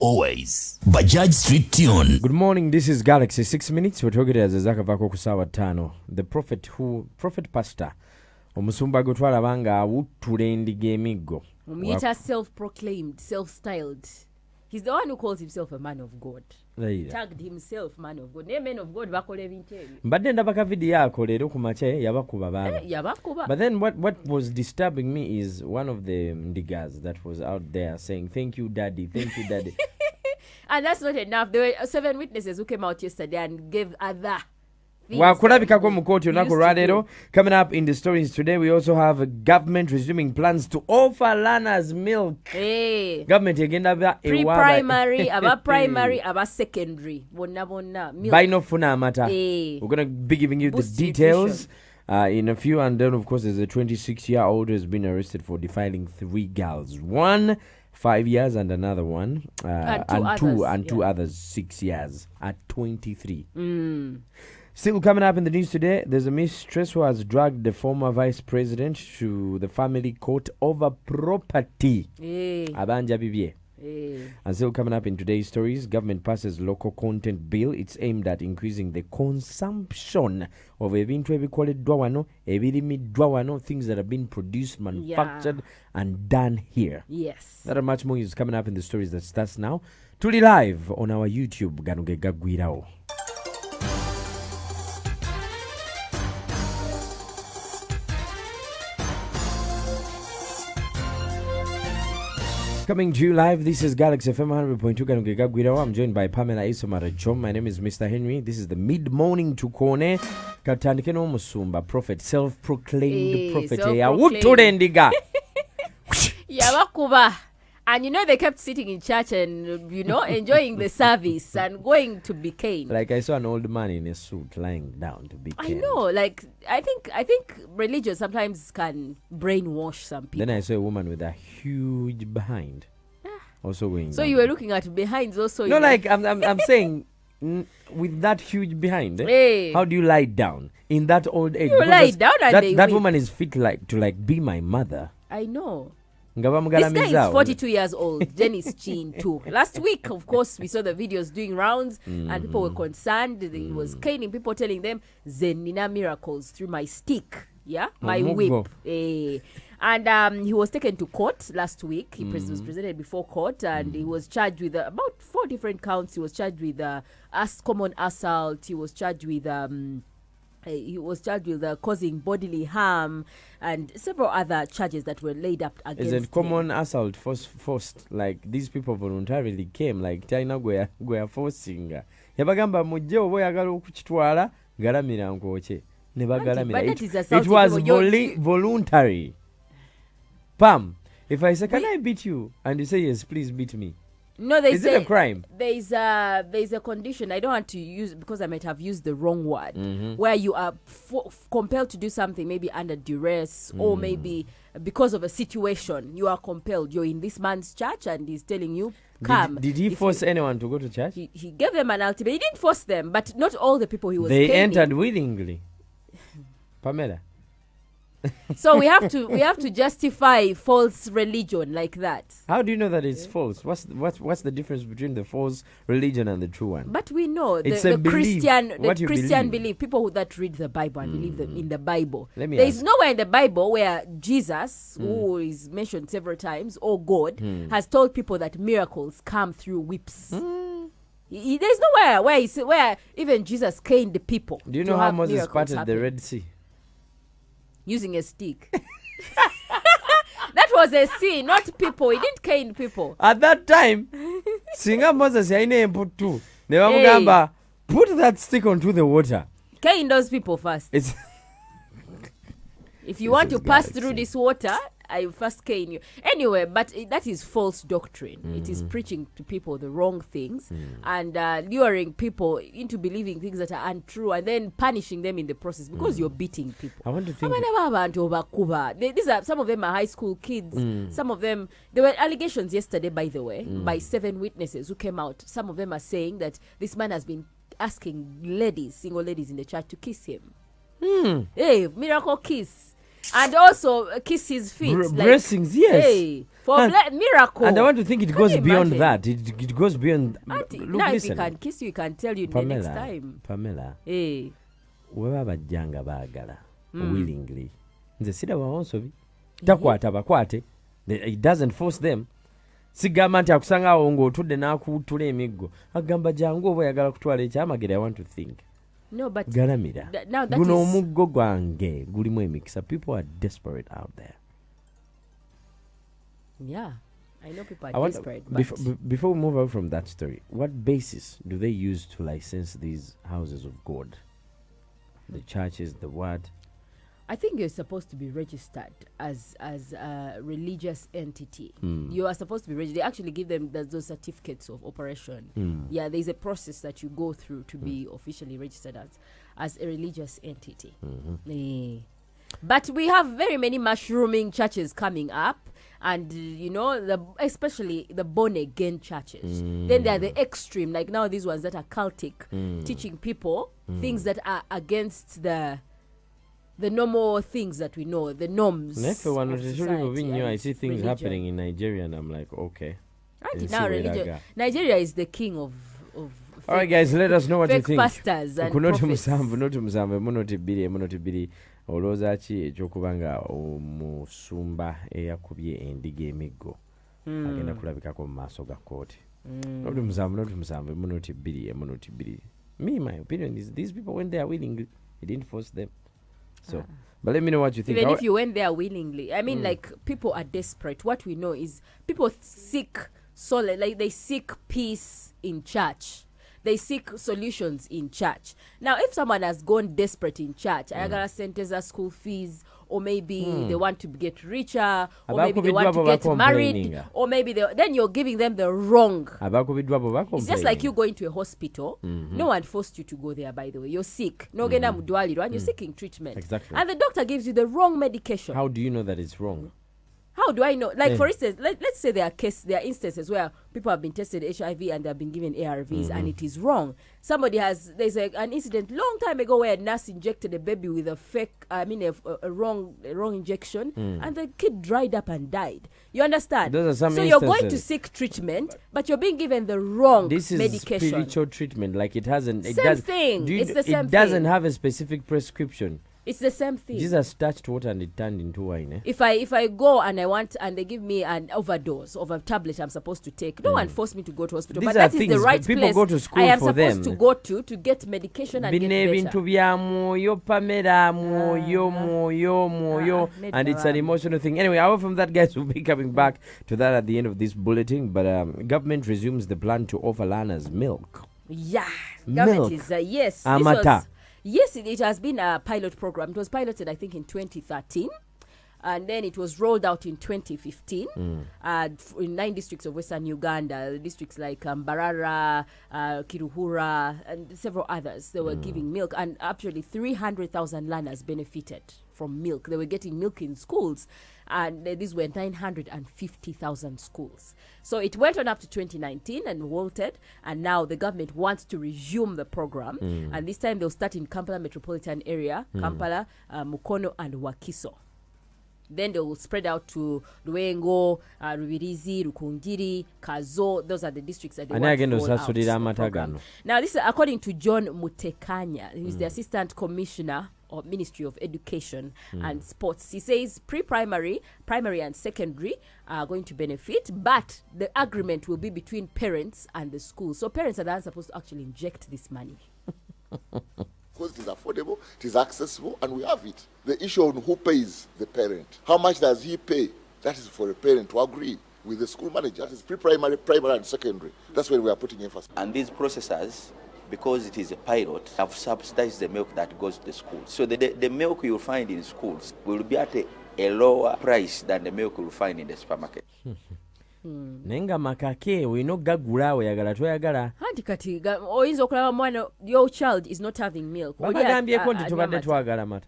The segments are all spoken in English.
Always Bajaj Street Tune. Good morning, this is Galaxy 6 minutes. We're talking as Zaka Vako Kusawa Tano. The prophet pastor omusumba gotwala banga awutulendiga emigo. Umita self-proclaimed, self-styled. He's the one who calls himself a man of God. Tagged himself man of God. Men of God bakola ebintu ebyo. Mbadde ndabaka video yako leero ku mache yabakuba baba. Yabakuba. But then what was disturbing me is one of the ndigas that was out there saying thank you daddy, thank you daddy. And that's not enough. There were 7 witnesses who came out yesterday and gave other things. Coming up in the stories today, we also have a government resuming plans to offer learners milk. Hey. Government agenda pre-primary, aba primary, aba secondary. Bonna milk. Buy no funa mata. Hey. We're gonna be giving you the details in a few, and then of course there's a 26-year-old who has been arrested for defiling 3 girls. One 5 years and another one two others 6 years at 23. Still coming up in the news today, there's a mistress who has dragged the former vice president to the family court over property. Abanja bibye. And still coming up in today's stories, government passes local content bill. It's aimed at increasing the consumption of ebintu ebikoleddwa wano, ebirimiddwa wano, things that have been produced, manufactured, and done here. Yes. That and much more is coming up in the stories that starts now. Tuli live on our YouTube. Ganuge Gagwirao. Coming to you live, this is Galaxy FM 100.2 Ganuge Gagwirao. I'm joined by Pamela Isomara. My name is Mr. Henry. This is the mid-morning to Kone. Katandike no musumba, prophet, self-proclaimed prophet. Awutulendiga. Yabakuba. And you know they kept sitting in church and enjoying the service and going to be caned. Like I saw an old man in a suit lying down to be caned. I know, like I think religion sometimes can brainwash some people. Then I saw a woman with a huge behind. Also going. So down. You were looking at behinds also. No, like I'm saying with that huge behind. Hey. How do you lie down in that old age? You lie down and that woman is fit to be my mother. I know. This guy is 42 years old. Jenny's chin too. Last week, of course, we saw the videos doing rounds and people were concerned. He was caning people, telling them, Zzina miracles through my stick. Yeah, my whip. And he was taken to court last week. He was presented before court and he was charged with about 4 different counts. He was charged with common assault. He was charged with causing bodily harm and several other charges that were laid up against him. Is it common assault forced? Like these people voluntarily came, like China were forcing. Yabagamba mujje obo yagala okukitwala galamira nkoche. Ne bagalamira. It was voluntary. Pam, if I say, can I beat you? And you say, yes, please beat me. No, is it a crime? There's a condition. I don't want to use because I might have used the wrong word. Where you are compelled to do something, maybe under duress or maybe because of a situation. You are compelled. You're in this man's church and he's telling you, come. Did he force anyone to go to church? He gave them an ultimatum. He didn't force them, but not all the people he was. They caning. entered willingly. Pamela. So we have to justify false religion like that. How do you know that it's false? What's the difference between the false religion and the true one? But we know the Christian belief. People that read the Bible and believe in the Bible. There is nowhere in the Bible where Jesus, who is mentioned several times, or God, has told people that miracles come through whips. There's nowhere where even Jesus caned the people. Do you know how Moses parted the Red Sea? Using a stick. That was a sea, not people. He didn't cane people. At that time, Singa Moses yaine put two. They put that stick onto the water. Cane those people first. If you want to pass through this water, I first cane you. Anyway, but that is false doctrine. It is preaching to people the wrong things and luring people into believing things that are untrue and then punishing them in the process because you're beating people. I want to think. These are some of them are high school kids. Some of them, there were allegations yesterday, by the way, by 7 witnesses who came out. Some of them are saying that this man has been asking single ladies in the church to kiss him. Hey, miracle kiss. And also kiss his feet. Blessings, yes. Hey. For miracle. And I want to think it Can goes you beyond imagine? that. It goes beyond. Auntie, Look, now if listen. he can kiss you, he can tell you Pamela, the next time. Pamela. Hey. Weba bajjanga baagala willingly. Nze siraba wansobi. Takwata bakwate. It doesn't force them. Sigamba nti akusanga awo ng'otudde n'akuutula emiggo. Agamba jangu oba oyagala kutwala ekyamagero. I want to think. No, but Galamira. Now that guno is omuggo gwange gulimu emikisa. People are desperate out there. yeah. I know people are desperate. Before we move out from that story, what basis do they use to license these houses of God? The churches, the what? I think you're supposed to be registered as a religious entity. You are supposed to be registered. They actually give them those certificates of operation. Yeah, there's a process that you go through to be officially registered as a religious entity. But we have very many mushrooming churches coming up, and especially the born again churches. Then there are the extreme, like now these ones that are cultic, teaching people things that are against the normal things that we know, the norms of society. I see things happening in Nigeria and I'm like, okay. Right now, Nigeria is the king of all right, guys, let us know what you fake think. pastors and prophets. Olowooza ki ekyokuba nga omusumba eyakubye endiga emiggo agenda kulabikako mu maaso ga kooti. Noti musanvu emunoti bbiri. Me, my opinion is these people went there willingly. He didn't force them. So, but let me know what you think. Even if you went there willingly, I mean, like, people are desperate. What we know is people seek solace, like they seek peace in church. They seek solutions in church. Now, if someone has gone desperate in church, I gotta send their school fees, or maybe they want to get richer, or maybe they want to get married, or maybe then you're giving them the wrong. It's just like you going to a hospital. No one forced you to go there, by the way. You're sick. No genda mudwaliro, and you're seeking treatment. Exactly. And the doctor gives you the wrong medication. How do you know that it's wrong? How do I know? Like, for instance, let's say there are instances where people have been tested HIV and they've been given ARVs and it is wrong. There's an incident long time ago where a nurse injected a baby with a wrong injection and the kid dried up and died. You understand? So you're going to seek treatment, but you're being given the wrong medication. This is spiritual treatment. Like it hasn't. It's the same thing. It doesn't have a specific prescription. It's the same thing. Jesus touched water and it turned into wine. If I go and they give me an overdose of a tablet I'm supposed to take, no one forced me to go to hospital. These but that is the right people place go to school I am for supposed them. to go to get medication and get better. And it's an emotional thing. Anyway, away from that, guys, we'll be coming back to that at the end of this bulletin. But government resumes the plan to offer learners milk. Yeah, milk. Government is yes. Amata. Yes, it has been a pilot program. It was piloted, I think, in 2013. And then it was rolled out in 2015 in 9 districts of Western Uganda, districts like Mbarara, Kiruhura, and several others. They were giving milk. And actually, 300,000 learners benefited from milk. They were getting milk in schools. And these were 950,000 schools. So it went on up to 2019 and halted. And now the government wants to resume the program. And this time they'll start in Kampala metropolitan area, Kampala, Mukono, and Wakiso. Then they will spread out to Luengo, Rubirizi, Rukungiri, Kazo. Those are the districts that they want to roll out the program. Now, this is according to John Mutekanya. He's the Assistant Commissioner of Ministry of Education and Sports. He says pre-primary, primary and secondary are going to benefit, but the agreement will be between parents and the school. So parents are the ones supposed to actually inject this money. Because it is affordable, it is accessible, and we have it. The issue on who pays the parent. How much does he pay? That is for a parent to agree with the school manager. That is pre-primary, primary, and secondary. That's where we are putting emphasis. And these processors, because it is a pilot, have subsidized the milk that goes to the schools. So the milk you'll find in schools will be at a lower price than the milk you'll find in the supermarket. Nenga makake wino gagula oyagala toyagala Handi kati oyinza okulaba mwana your child is not having milk. Bagambyeko nti tubadde twagala mata.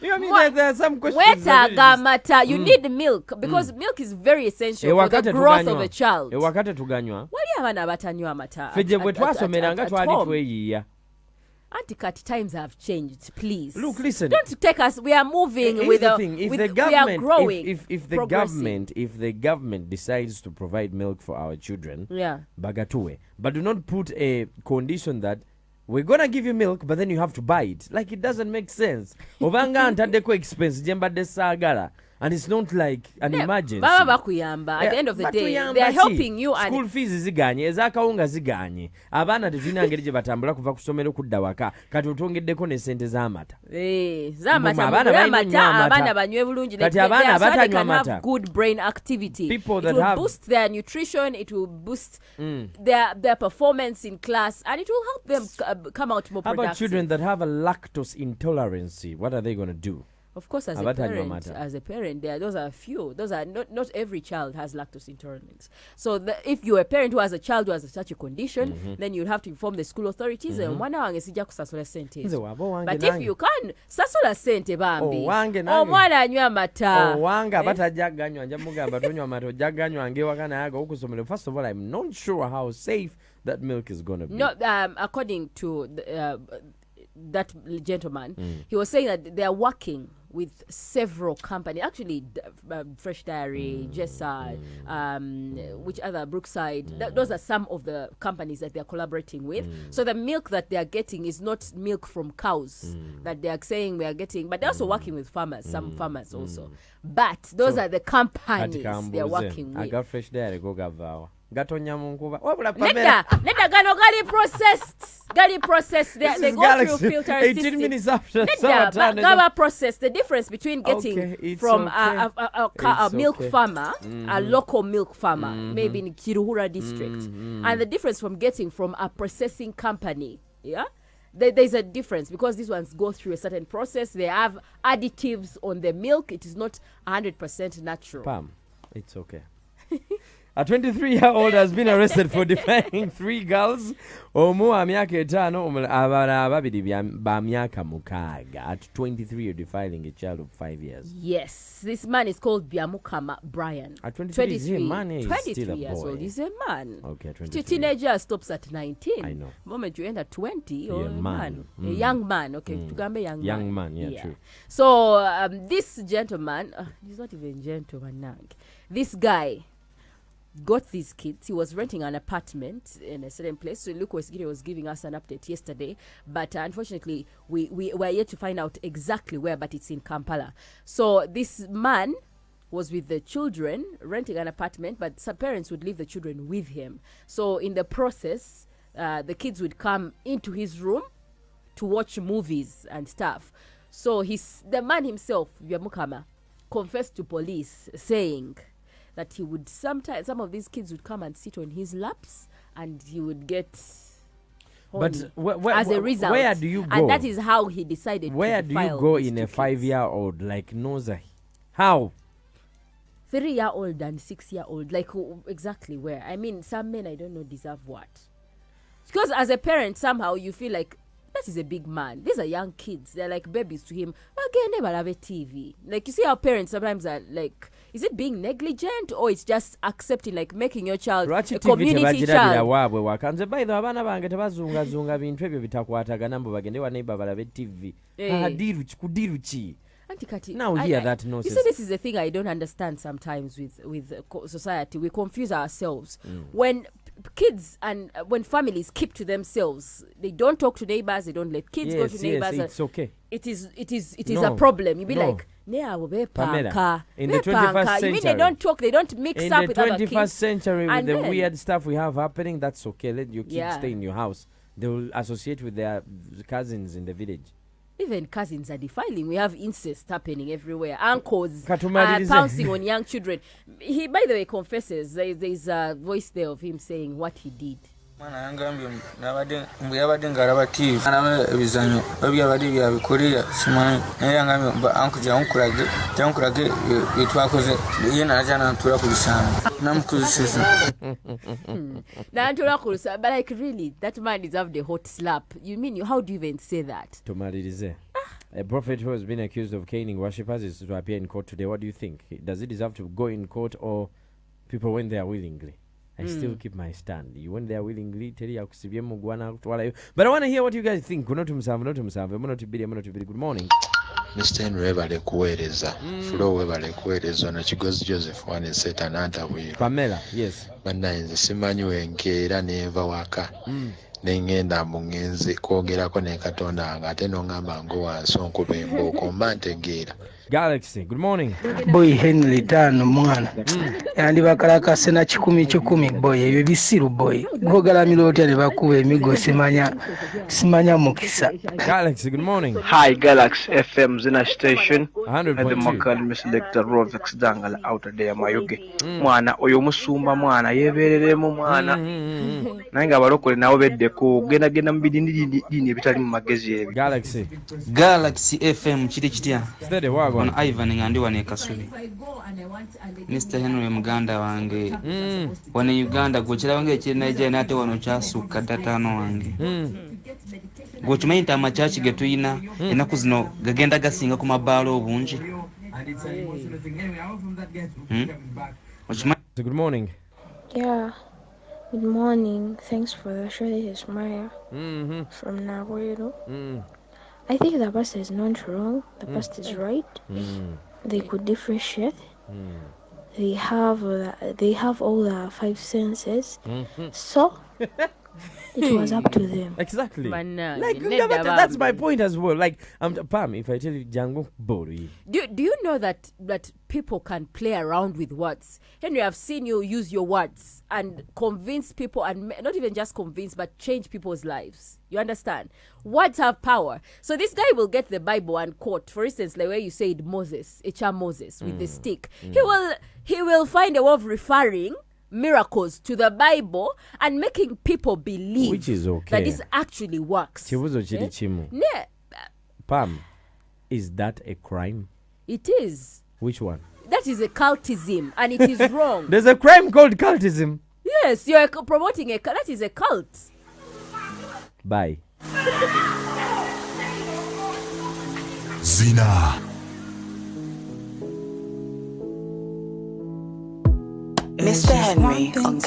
You mean there are some questions. Mata, you need milk because milk is very essential for the growth of a child. Ewakate tuganywa. Wali abana abatanywa amata. Fije bwe twasomeranga twali tweyiya. Anti-cut times have changed, please. Look, listen. Don't take us. We are moving Here's with the the thing. If with, the we are government, growing. if the government decides to provide milk for our children, bagatue, but do not put a condition that we're gonna give you milk, but then you have to buy it. Like, it doesn't make sense. Obanga antadeko expense jemba desagala. And it's not like an emergency. Baba bakuyamba. At the end of the day, they are helping you. And school fees ziganye, ezakawunga ziganye. Abana tezina ngeri gye batambula kuva ku ssomero kudda waka. Kati otongeddeko ne ssente z'amata. Z'amata. Abana banywe bulungi. Kati abana batanywa amata. Have good brain activity. People that it will boost their nutrition. It will boost their performance in class, and it will help them come out more productive. How about children that have a lactose intolerance? What are they going to do? Of course, as a parent, those are few. Those are not every child has lactose intolerance. So if you're a parent who has a child who has such a condition, then you'll have to inform the school authorities. But if you can, sasola sente bambi. Omwana anywa amata. Wanga batajaganywa njamugamba tonywa amata jaganywa ngewakana yaga okusomero. First of all, I'm not sure how safe that milk is going to be. No, according to that gentleman, he was saying that they are working with several companies, actually Fresh Dairy, Jessard, which other, Brookside. Those are some of the companies that they are collaborating with. So the milk that they are getting is not milk from cows that they are saying we are getting, but they're also working with farmers, some farmers also. But those are the companies they are working with. I got Fresh Dairy, go gavawa. Neda gano gali processed they go through filter 18 system. Minutes after Gaba process, the difference between getting from a milk farmer, a local milk farmer, maybe in Kiruhura district, and the difference from getting from a processing company. There's a difference because these ones go through a certain process. They have additives on the milk. It is not 100% natural. Pam, it's okay. A 23-year-old has been arrested for defiling 3 girls. Omu amyaka etano abana babiri ba myaka mukaga. At 23, you're defiling a child of 5 years. Yes, this man is called Biamukama Brian. At 23, he's a man. He's 23 still a boy. years old. He's a man. Okay, 23. Teenager stops at 19. I know. The moment you enter 20, you're a man. A young man. Okay, Tugambe young man. Yeah, true. So this gentleman, he's not even gentleman. This guy got these kids. He was renting an apartment in a certain place. So Luke was giving us an update yesterday, but unfortunately we were yet to find out exactly where, but it's in Kampala. So this man was with the children renting an apartment, but some parents would leave the children with him. So in the process, the kids would come into his room to watch movies and stuff. So the man himself, Yamukama, confessed to police saying that he would sometimes, some of these kids would come and sit on his laps and he would get horny. But as a result, where do you go? And that is how he decided where to do you go in a 5-year-old like Noza? How? 3-year-old and 6-year-old, like exactly where? I mean, some men I don't know deserve what. Because as a parent, somehow you feel like that is a big man. These are young kids. They're like babies to him. Again, never have a TV. Like, you see how parents sometimes are like, is it being negligent or it's just accepting, like making your child a community child? By the abana bange tebazunga bintu ebyo bitakwatagana mbo bagende wa neighbor balabe TV. Kudiruchi. Now hear that nonsense. You see, this is the thing I don't understand sometimes with society. We confuse ourselves. When kids and when families keep to themselves, they don't talk to neighbors, they don't let kids go to neighbors. It's okay. It is a problem. You'll be like, Pamela, in the 21st century, you mean they don't talk, they don't mix up with other kids? In the 21st century, with the weird stuff we have happening, that's okay. Let your kids stay in your house. They will associate with their cousins in the village. Even cousins are defiling. We have incest happening everywhere. Uncles pouncing on young children. He, by the way, confesses. There's a voice there of him saying what he did. But like, really, that man deserved a hot slap. You mean, how do you even say that? A prophet who has been accused of caning worshippers is to appear in court today. What do you think? Does he deserve to go in court, or people went there willingly? I still keep my stand. You went there willingly, tell you but I want to hear what you guys think. Good morning. Mr. Henry webale kuweereza Flo webale kuweereza na Kigozi Joseph wane seta nanta bwiro Pamela, yes. Bannanze simanyi wenkeera neva waka nengenda mungenze kwogerako ne Katonda nga ate nongamba ngo wansonko bembooko mba ntegeera. Galaxy, good morning. Boy Henry tano mwana yandi bakalakase na 10 boy ebyo bisiru boy gogalamira otya ne bakuba emigo simanya mukisa. Galaxy, good morning. Hi Galaxy FM Zzina station 100.2. the Makal Selector Rovex Dangala out there Mayuge mwana oyo musumba mwana yebereremu mwana nange abalokole nawo beddeko genda mu bidini ebitali mu magezi ebyo. Galaxy FM kiti kitya steady wago on Ivan ngandi wane Kasubi Mr. Henry Muganda wange wane Uganda gochera wange ekiri Nigeria nate wano kyasuka datano wange gochimanyi nti amachachi getuyina enaku zino gagenda gasinga ku mabaalo obungi. Good morning. Yeah, good morning. Thanks for the show. This is Maya from Naguero. I think the pastor is not wrong. The pastor is right. They could differentiate. They have all the 5 senses. So it was up to them. Exactly. Like, that's my point as well. Like, Pam, if I tell you Django Bori. Do you know that people can play around with words? Henry, I've seen you use your words and convince people, and not even just convince, but change people's lives. You understand? Words have power. So this guy will get the Bible and quote, for instance, like where you said Moses with the stick. He will find a way of referring miracles to the Bible and making people believe, which is okay, that this actually works. Pam, is that a crime? It is. Which one? That is a cultism, and it is wrong. There's a crime called cultism. Yes, you're promoting that is a cult. Bye. Zzina. Mr. Henry on